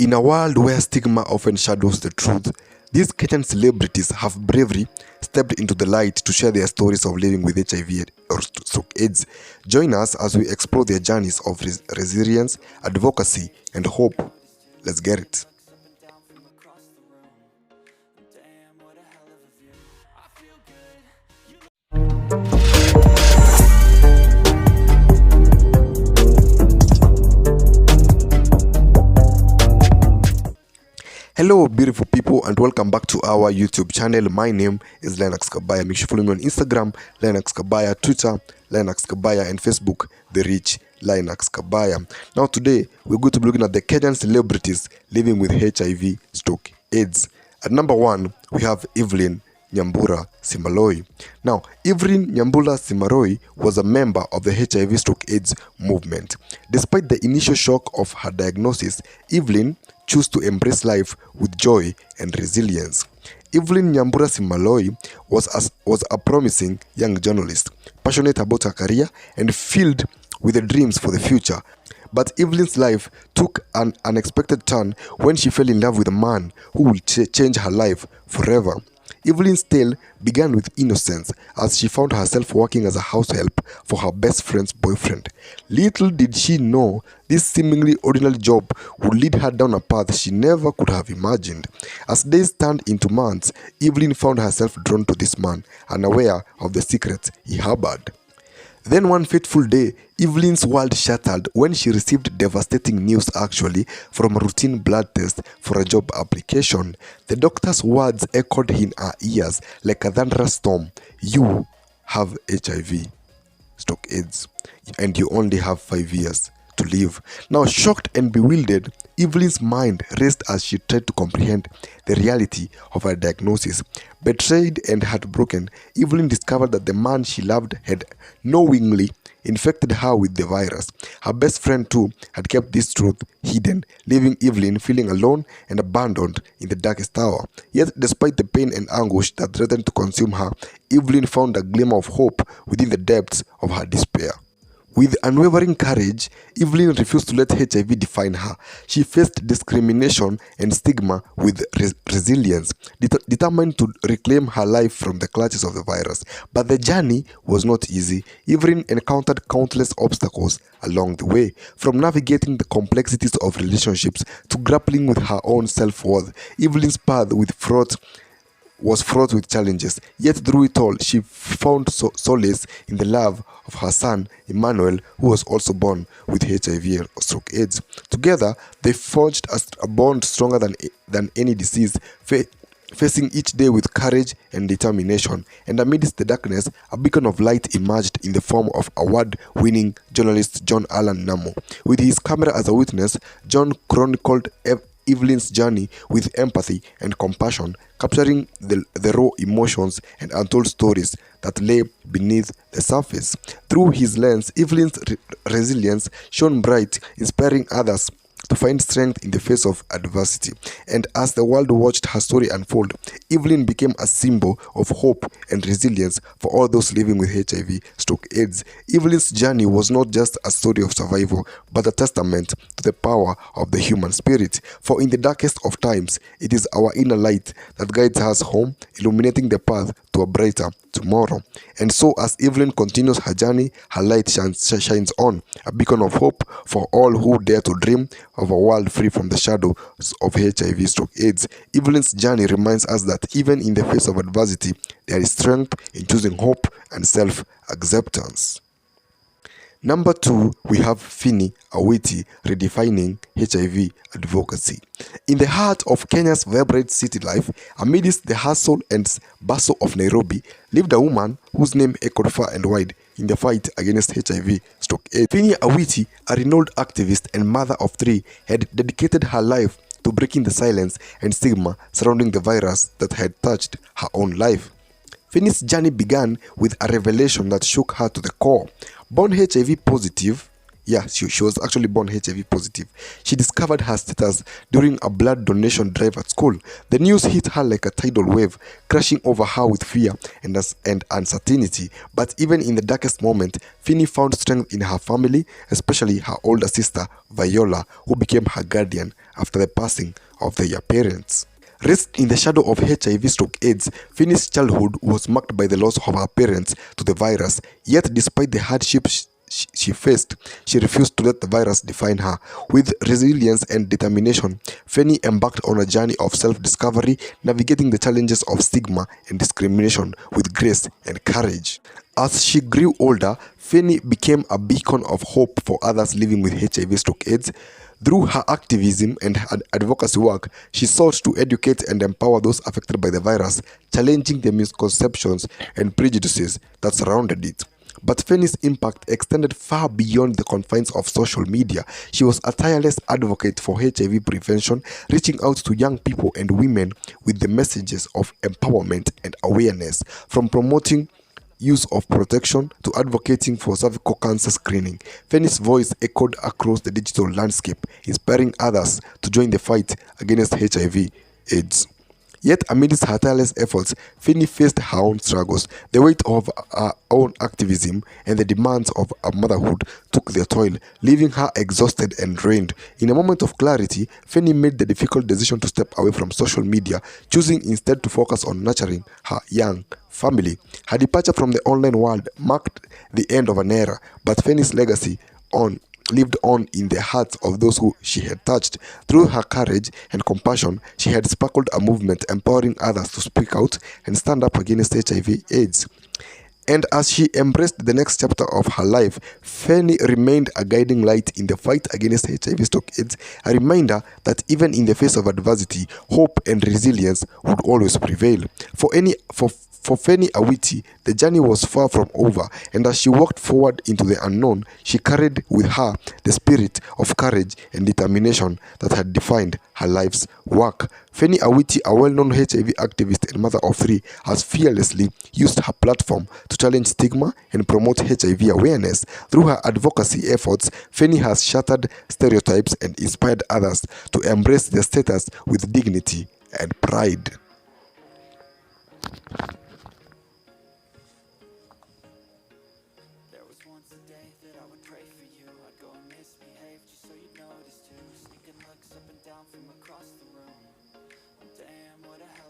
In a world where stigma often shadows the truth, these Kenyan celebrities have bravely stepped into the light to share their stories of living with HIV or stroke AIDS. Join us as we explore their journeys of resilience, advocacy, and hope. Let's get it. Hello beautiful people, and welcome back to our YouTube channel. My name is Lennox Kabaya. Make sure you follow me on Instagram, Lennox Kabaya, Twitter, Lennox Kabaya, and Facebook, The Rich Lennox Kabaya. Now today, we're going to be looking at the Kenyan celebrities living with HIV stroke AIDS. At number 1, we have Evelyn Simaloia. Now, Evelyn Simaro was a member of the HIV stroke AIDS movement. Despite the initial shock of her diagnosis, Evelyn chose to embrace life with joy and resilience. Evelyn Simaloia was a promising young journalist, passionate about her career and filled with the dreams for the future. But Evelyn's life took an unexpected turn when she fell in love with a man who would change her life forever. Evelyn's tale began with innocence as she found herself working as a house help for her best friend's boyfriend. Little did she know this seemingly ordinary job would lead her down a path she never could have imagined. As days turned into months, Evelyn found herself drawn to this man, unaware of the secrets he harbored. Then one fateful day, Evelyn's world shattered when she received devastating news from a routine blood test for a job application. The doctor's words echoed in her ears like a thunderous storm. You have HIV, stroke AIDS, and you only have 5 years to live. Now, shocked and bewildered, Evelyn's mind raced as she tried to comprehend the reality of her diagnosis. Betrayed and heartbroken, Evelyn discovered that the man she loved had knowingly infected her with the virus. Her best friend too had kept this truth hidden, leaving Evelyn feeling alone and abandoned in the darkest hour. Yet, despite the pain and anguish that threatened to consume her, Evelyn found a glimmer of hope within the depths of her despair. With unwavering courage, Evelyn refused to let HIV define her. She faced discrimination and stigma with resilience, determined to reclaim her life from the clutches of the virus. But the journey was not easy. Evelyn encountered countless obstacles along the way, from navigating the complexities of relationships to grappling with her own self-worth. Evelyn's path was fraught with challenges, yet through it all, she found solace in the love of her son, Emmanuel, who was also born with HIV or stroke AIDS. Together, they forged a bond stronger than any disease, facing each day with courage and determination. And amidst the darkness, a beacon of light emerged in the form of award-winning journalist John Allan Namo. With his camera as a witness, John chronicled Evelyn's journey with empathy and compassion, capturing the raw emotions and untold stories that lay beneath the surface. Through his lens, Evelyn's resilience shone bright, inspiring others to find strength in the face of adversity. And as the world watched her story unfold, Evelyn became a symbol of hope and resilience for all those living with HIV stroke AIDS. Evelyn's journey was not just a story of survival, but a testament to the power of the human spirit. For in the darkest of times, it is our inner light that guides us home, illuminating the path to a brighter tomorrow. And so as Evelyn continues her journey, her light shines on, a beacon of hope for all who dare to dream of a world free from the shadows of HIV stroke AIDS. Evelyn's journey reminds us that even in the face of adversity, there is strength in choosing hope and self-acceptance. Number 2, we have Fenny Awiti redefining HIV advocacy. In the heart of Kenya's vibrant city life, amidst the hustle and bustle of Nairobi, lived a woman whose name echoed far and wide in the fight against HIV stroke AIDS. Fenny Awiti, a renowned activist and mother of 3, had dedicated her life to breaking the silence and stigma surrounding the virus that had touched her own life. Fenny's journey began with a revelation that shook her to the core. Born HIV positive she was actually born HIV positive. She discovered her status during a blood donation drive at school. The news hit her like a tidal wave, crashing over her with fear and uncertainty. But even in the darkest moment, Fenny found strength in her family, especially her older sister, Viola, who became her guardian after the passing of their parents. Raised in the shadow of HIV/AIDS, Fenny's childhood was marked by the loss of her parents to the virus. Yet, despite the hardships she faced, she refused to let the virus define her. With resilience and determination, Fenny embarked on a journey of self-discovery, navigating the challenges of stigma and discrimination with grace and courage. As she grew older, Fenny became a beacon of hope for others living with HIV/AIDS. Through her activism and her advocacy work, she sought to educate and empower those affected by the virus, challenging the misconceptions and prejudices that surrounded it. But Fenny's impact extended far beyond the confines of social media. She was a tireless advocate for HIV prevention, reaching out to young people and women with the messages of empowerment and awareness, from promoting use of protection to advocating for cervical cancer screening. Fenny's voice echoed across the digital landscape, inspiring others to join the fight against HIV/AIDS. Yet, amidst her tireless efforts, Fenny faced her own struggles. The weight of her own activism and the demands of her motherhood took their toll, leaving her exhausted and drained. In a moment of clarity, Fenny made the difficult decision to step away from social media, choosing instead to focus on nurturing her young family. Her departure from the online world marked the end of an era, but Fenny's legacy lived on in the hearts of those who she had touched. Through her courage and compassion, she had sparkled a movement empowering others to speak out and stand up against HIV/AIDS. And as she embraced the next chapter of her life, Fenny remained a guiding light in the fight against HIV/AIDS, a reminder that even in the face of adversity, hope and resilience would always prevail. For Fenny Awiti, the journey was far from over, and as she walked forward into the unknown, she carried with her the spirit of courage and determination that had defined her life's work. Fenny Awiti, a well-known HIV activist and mother of three, has fearlessly used her platform to challenge stigma and promote HIV awareness. Through her advocacy efforts, Fenny has shattered stereotypes and inspired others to embrace their status with dignity and pride. There was once a day that I would pray for you. I'd go and misbehave just so you'd notice too. Sneaking looks up and down from across the room. Damn, what a hell